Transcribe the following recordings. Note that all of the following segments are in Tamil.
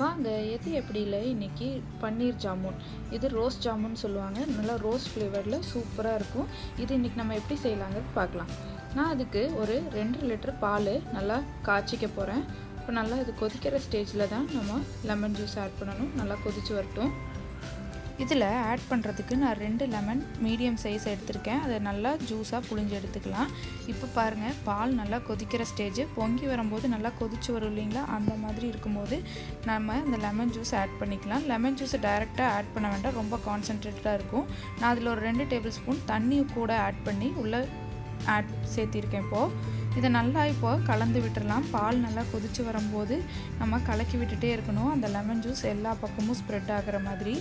வாங்க எது எப்படி இல்லை இன்றைக்கி பன்னீர் ஜாமுன். இது ரோஸ் ஜாமுன் சொல்லுவாங்க. நல்லா ரோஸ் ஃப்ளேவரில் சூப்பராக இருக்கும். இது இன்றைக்கி நம்ம எப்படி செய்யலாங்கிறது பார்க்கலாம். நான் அதுக்கு ஒரு 2 லிட்டர் பால் நல்லா காய்ச்சிக்க போகிறேன். இப்போ நல்லா இது கொதிக்கிற ஸ்டேஜில் தான் நம்ம லெமன் ஜூஸ் ஆட் பண்ணணும். நல்லா கொதித்து வரட்டும். இதில் ஆட் பண்ணுறதுக்கு நான் 2 லெமன் மீடியம் சைஸ் எடுத்திருக்கேன். அதை நல்லா ஜூஸாக புழிஞ்சு எடுத்துக்கலாம். இப்போ பாருங்கள், பால் நல்லா கொதிக்கிற ஸ்டேஜ். பொங்கி வரும்போது நல்லா கொதிச்சு வரும் இல்லைங்களா, அந்த மாதிரி இருக்கும்போது நம்ம இந்த லெமன் ஜூஸ் ஆட் பண்ணிக்கலாம். லெமன் ஜூஸை டைரெக்டாக ஆட் பண்ண வேண்டாம், ரொம்ப கான்சன்ட்ரேட்டடாக இருக்கும். நான் அதில் ஒரு 2 டேபிள் ஸ்பூன் தண்ணி கூட ஆட் பண்ணி உள்ளே சேர்த்திருக்கேன். இப்போது இதை நல்லா கலந்து விட்டுடலாம். பால் நல்லா கொதித்து வரும்போது நம்ம கலக்கி விட்டுட்டே இருக்கணும். அந்த லெமன் ஜூஸ் எல்லா பக்கமும் ஸ்ப்ரெட் ஆகிற மாதிரி.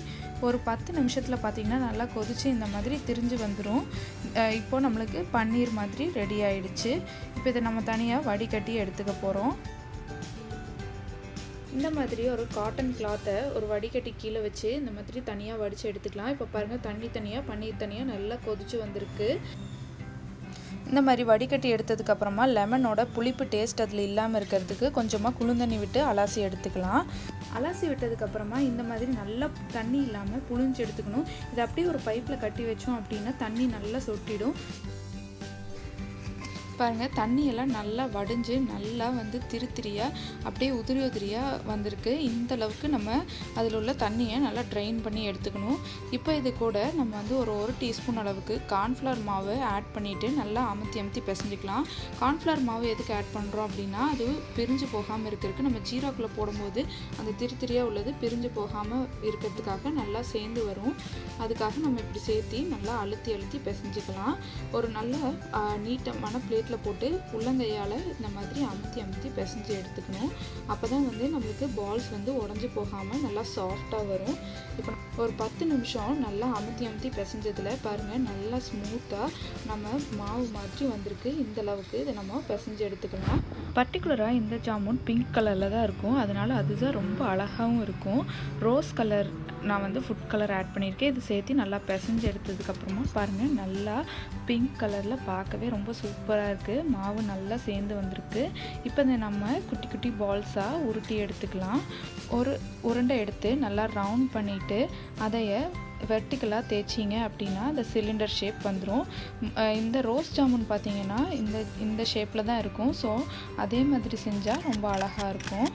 ஒரு 10 நிமிஷத்தில் பார்த்திங்கன்னா நல்லா கொதித்து இந்த மாதிரி திரிஞ்சு வந்துடும். இப்போது நம்மளுக்கு பன்னீர் மாதிரி ரெடி ஆகிடுச்சு. இப்போ இதை நம்ம தனியாக வடிகட்டி எடுத்துக்க போகிறோம். இந்த மாதிரி ஒரு காட்டன் கிளாத்தை ஒரு வடிகட்டி கீழே வச்சு இந்த மாதிரி தனியாக வடித்து எடுத்துக்கலாம். இப்போ பாருங்கள், தண்ணி தனியாக பன்னீர் தனியாக நல்லா கொதித்து வந்திருக்கு. இந்த மாதிரி வடிகட்டி எடுத்ததுக்கப்புறமா லெமனோட புளிப்பு டேஸ்ட் அதில் இல்லாமல் இருக்கிறதுக்கு கொஞ்சமாக குளுந்தண்ணி விட்டு அலாசி எடுத்துக்கலாம். அலாசி விட்டதுக்கப்புறமா இந்த மாதிரி நல்லா தண்ணி இல்லாமல் புழிஞ்சு எடுத்துக்கணும். இதை அப்படியே ஒரு பைப்பில் கட்டி வச்சோம் அப்படின்னா தண்ணி நல்லா சொட்டிடும். பாருங்கள், தண்ணியெல்லாம் நல்லா வடிஞ்சு நல்லா திரியாக அப்படியே உதிரியாக வந்திருக்கு. இந்த அளவுக்கு நம்ம அதில் உள்ள தண்ணியை நல்லா ட்ரைன் பண்ணி எடுத்துக்கணும். இப்போ இது கூட நம்ம ஒரு டீஸ்பூன் அளவுக்கு கார்ன்ஃப்ளவர் மாவு ஆட் பண்ணிவிட்டு நல்லா அமுத்தி பிசைஞ்சிக்கலாம். கார்ன்ஃப்ளவர் மாவு எதுக்கு ஆட் பண்ணுறோம் அப்படின்னா, அது பிரிஞ்சு போகாமல் இருக்கிறதுக்கு. நம்ம ஜீராக்குள்ளே போடும்போது அந்த திரியாக உள்ளது பிரிஞ்சு போகாமல் இருக்கிறதுக்காக நல்லா சேர்ந்து வரும். அதுக்காக நம்ம இப்படி சேர்த்து நல்லா அழுத்தி பிசைஞ்சிக்கலாம். ஒரு நல்ல நீட்டமான பிளேட் போட்டு உள்ளங்கையால் இந்த மாதிரி அமுத்தி பிசைஞ்சு எடுத்துக்கணும். அப்போ தான் நம்மளுக்கு பால்ஸ் உடஞ்சி போகாமல் நல்லா சாஃப்டாக வரும். இப்போ ஒரு 10 நிமிஷம் நல்லா அமுத்தி பிசைஞ்சதில் பாருங்கள், நல்லா ஸ்மூத்தாக நம்ம மாவு மாதிரி வந்திருக்கு. இந்த அளவுக்கு இதை நம்ம பிசைஞ்சு எடுத்துக்கலாம். பர்டிகுலராக இந்த ஜாமுன் பிங்க் கலரில் தான் இருக்கும். அதனால் அதுதான் ரொம்ப அழகாகவும் இருக்கும். ரோஸ் கலர் நான் ஃபுட் கலர் ஆட் பண்ணியிருக்கேன். இது சேர்த்து நல்லா பிசைஞ்சு எடுத்ததுக்கப்புறமா பாருங்கள், நல்லா பிங்க் கலரில் பார்க்கவே ரொம்ப சூப்பராக இருக்குது. மாவு நல்லா சேர்ந்து வந்திருக்கு. இப்போ இதை நம்ம குட்டி குட்டி பால்ஸாக உருட்டி எடுத்துக்கலாம். ஒரு உருண்டை எடுத்து நல்லா ரவுண்ட் பண்ணிவிட்டு அதைய வெர்டிக்கலாக தேய்ச்சிங்க அப்படின்னா இந்த சிலிண்டர் ஷேப் வந்துடும். இந்த ரோஸ் ஜாமுன் பார்த்திங்கன்னா இந்த ஷேப்பில் தான் இருக்கும். ஸோ அதே மாதிரி செஞ்சால் ரொம்ப அழகாக இருக்கும்.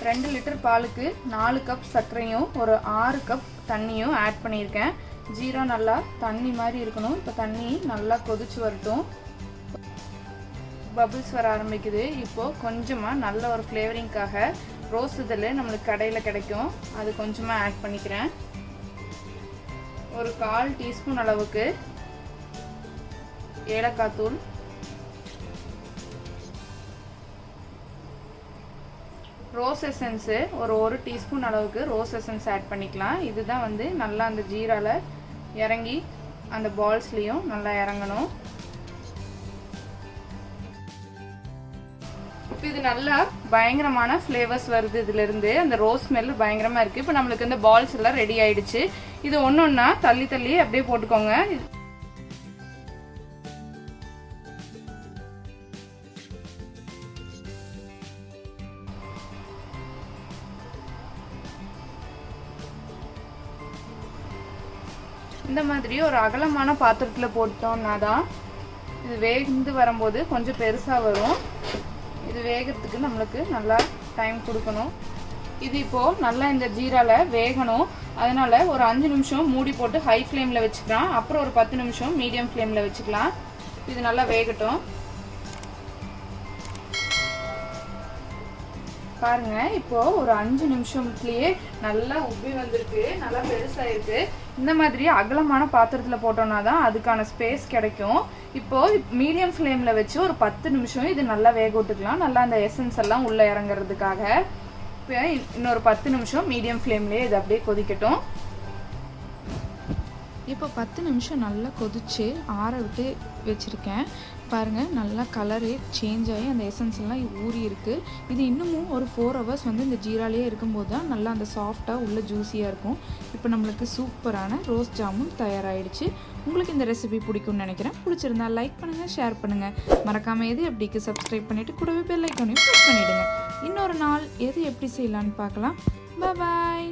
ரெண்டு லிட்டர் பாலுக்கு 4 கப் சர்க்கரையும் ஒரு 6 கப் தண்ணியும் ஆட் பண்ணியிருக்கேன். ஜீரா நல்லா தண்ணி மாதிரி இருக்கணும். இப்போ தண்ணி நல்லா கொதிச்சு வரட்டும். பபிள்ஸ் வர ஆரம்பிக்குது. இப்போது கொஞ்சமாக நல்ல ஒரு ஃப்ளேவரிங்காக ரோஸ் இதழ் நம்மளுக்கு கடையில் கிடைக்கும், அது கொஞ்சமாக ஆட் பண்ணிக்கிறேன். ஒரு 1/4 டீஸ்பூன் அளவுக்கு ஏலக்காய் தூள், ரோஸ் எசன்ஸு ஒரு டீஸ்பூன் அளவுக்கு ரோஸ் எசன்ஸ் ஆட் பண்ணிக்கலாம். இதுதான் நல்லா அந்த ஜீராவில் இறங்கி அந்த பால்ஸ்லேயும் நல்லா இறங்கணும். இப்போ இது நல்லா பயங்கரமான ஃப்ளேவர்ஸ் வருது. இதிலிருந்து அந்த ரோஸ் ஸ்மெல் பயங்கரமாக இருக்குது. இப்போ நம்மளுக்கு இந்த பால்ஸ் எல்லாம் ரெடி ஆயிடுச்சு. இது ஒன்றா தள்ளி அப்படியே போட்டுக்கோங்க. இந்த மாதிரி ஒரு அகலமான பாத்திரத்தில் போட்டோம்னா தான் இது வேந்து வரும்போது கொஞ்சம் பெருசாக வரும். இது வேகிறதுக்கு நம்மளுக்கு நல்லா டைம் கொடுக்கணும். இது இப்போது நல்லா இந்த ஜீராவில் வேகணும். அதனால் ஒரு 5 நிமிஷம் மூடி போட்டு ஹை ஃப்ளேமில் வச்சுக்கலாம். அப்புறம் ஒரு 10 நிமிஷம் மீடியம் ஃப்ளேமில் வச்சுக்கலாம். இது நல்லா வேகட்டும். பாருங்க, இப்போது ஒரு 5 நிமிஷத்துலேயே நல்லா உப்பி வந்திருக்கு, நல்லா பெருசாகிருக்கு. இந்த மாதிரி அகலமான பாத்திரத்தில் போட்டோம்னா தான் அதுக்கான ஸ்பேஸ் கிடைக்கும். இப்போது மீடியம் ஃப்ளேமில் வச்சு ஒரு 10 நிமிஷம் இது நல்லா வேக விட்டுக்கலாம். நல்லா அந்த எசன்ஸ் எல்லாம் உள்ளே இறங்குறதுக்காக. இப்போ இன்னொரு 10 நிமிஷம் மீடியம் ஃப்ளேம்லேயே இது அப்படியே கொதிக்கட்டும். இப்போ 10 நிமிஷம் நல்லா கொதித்து ஆற விட்டு வச்சுருக்கேன். பாருங்கள், நல்லா கலரே சேஞ்ச் ஆகி அந்த எசன்ஸ்லாம் ஊறி இருக்குது. இது இன்னமும் ஒரு 4 ஹவர்ஸ் வந்து இந்த ஜீராலேயே இருக்கும்போது தான் நல்லா அந்த சாஃப்டாக உள்ள ஜூஸியாக இருக்கும். இப்போ நம்மளுக்கு சூப்பரான ரோஸ் ஜாமுன் தயாராகிடுச்சு. உங்களுக்கு இந்த ரெசிபி பிடிக்கும்னு நினைக்கிறேன். பிடிச்சிருந்தா லைக் பண்ணுங்கள், ஷேர் பண்ணுங்கள். மறக்காமல் எது எப்படிக்கு சப்ஸ்கிரைப் பண்ணிவிட்டு கூடவே பெல் ஐக்கானையும் ப்ரெஸ் பண்ணிவிடுங்க. இன்னொரு நாள் எது எப்படி செய்யலான்னு பார்க்கலாம். பாய்.